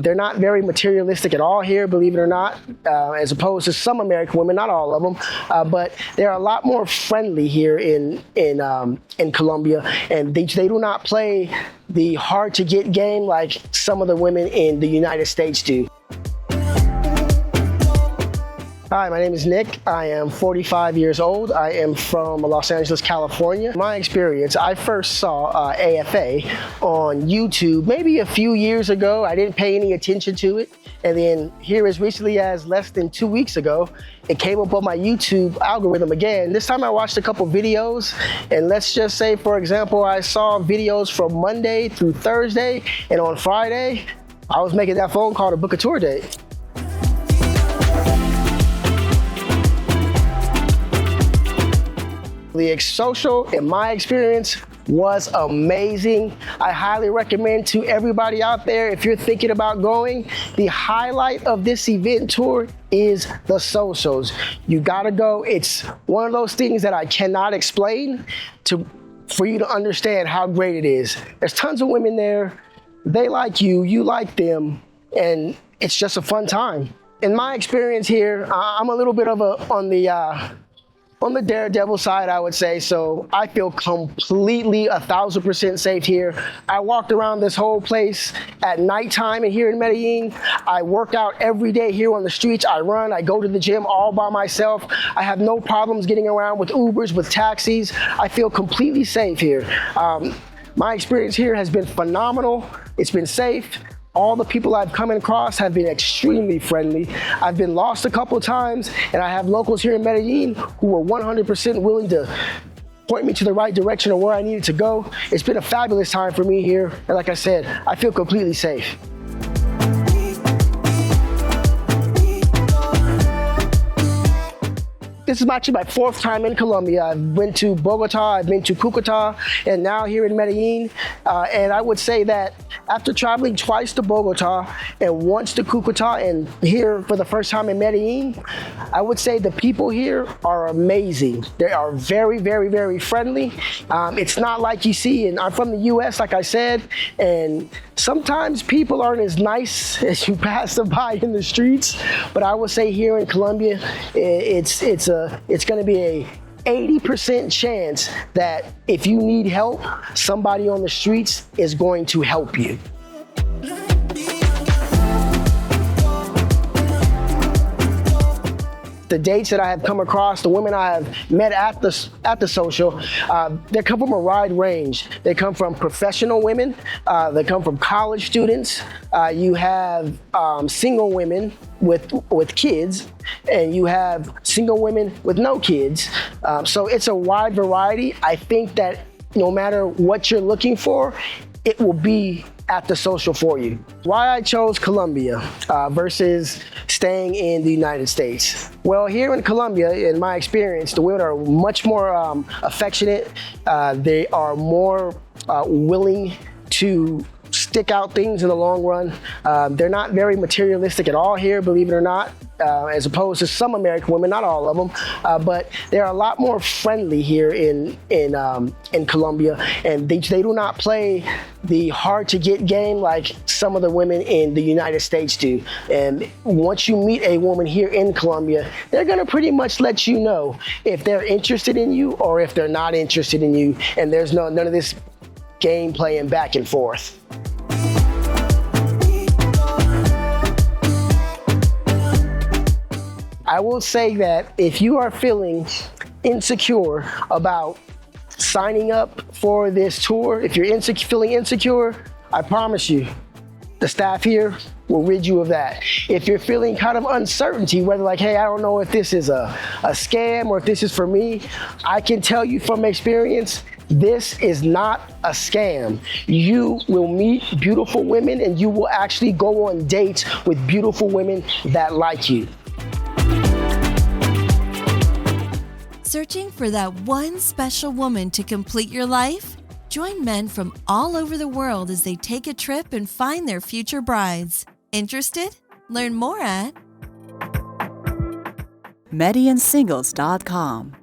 They're not very materialistic at all here, believe it or not, as opposed to some American women, not all of them, but they're a lot more friendly here in Colombia, and they do not play the hard-to-get game like some of the women in the United States do. Hi, my name is Nick. I am 45 years old. I am from Los Angeles, California. My experience, I first saw AFA on YouTube maybe a few years ago. I didn't pay any attention to it. And then here as recently as less than 2 weeks ago, it came up on my YouTube algorithm again. This time I watched a couple videos, and let's just say, for example, I saw videos from Monday through Thursday, and on Friday, I was making that phone call to book a tour date. The social, in my experience, was amazing. I highly recommend to everybody out there, if you're thinking about going, the highlight of this event tour is the socials. You gotta go. It's one of those things that I cannot explain for you to understand how great it is. There's tons of women there. They like you, you like them, and it's just a fun time. In my experience here, I'm a little bit of on the daredevil side, I would say, so I feel completely 1,000% safe here. I walked around this whole place at nighttime and here in Medellin. I work out every day here on the streets. I run, I go to the gym all by myself. I have no problems getting around with Ubers, with taxis. I feel completely safe here. My experience here has been phenomenal. It's been safe. All the people I've come across have been extremely friendly. I've been lost a couple times, and I have locals here in Medellin who were 100% willing to point me to the right direction of where I needed to go. It's been a fabulous time for me here, and like I said, I feel completely safe. This is actually my 4th time in Colombia. I've been to Bogota, I've been to Cucuta, and now here in Medellin. And I would say that after traveling twice to Bogota and once to Cucuta and here for the first time in Medellin, I would say the people here are amazing. They are very, very, very friendly. It's not like you see, and I'm from the US, like I said, and sometimes people aren't as nice as you pass them by in the streets, but I would say here in Colombia, it's going to be a 80% chance that if you need help, somebody on the streets is going to help you. The dates that I have come across, the women I have met at the social, they come from a wide range. They come from professional women, they come from college students, you have single women with kids, and you have single women with no kids. So it's a wide variety. I think that no matter what you're looking for, it will be at the social for you. Why I chose Colombia versus staying in the United States. Well, here in Colombia, in my experience, the women are much more affectionate. They are more willing to stick out things in the long run. They're not very materialistic at all here, believe it or not, as opposed to some American women, not all of them, but they're a lot more friendly here in Colombia, and they do not play the hard-to-get game like some of the women in the United States do. And once you meet a woman here in Colombia, they're gonna pretty much let you know if they're interested in you or if they're not interested in you, and there's none of this game playing back and forth. I will say that if you are feeling insecure about signing up for this tour, if you're feeling insecure, I promise you, the staff here will rid you of that. If you're feeling kind of uncertainty, whether like, hey, I don't know if this is a scam or if this is for me, I can tell you from experience, this is not a scam. You will meet beautiful women and you will actually go on dates with beautiful women that like you. Searching for that one special woman to complete your life? Join men from all over the world as they take a trip and find their future brides. Interested? Learn more at MedellинSingles.com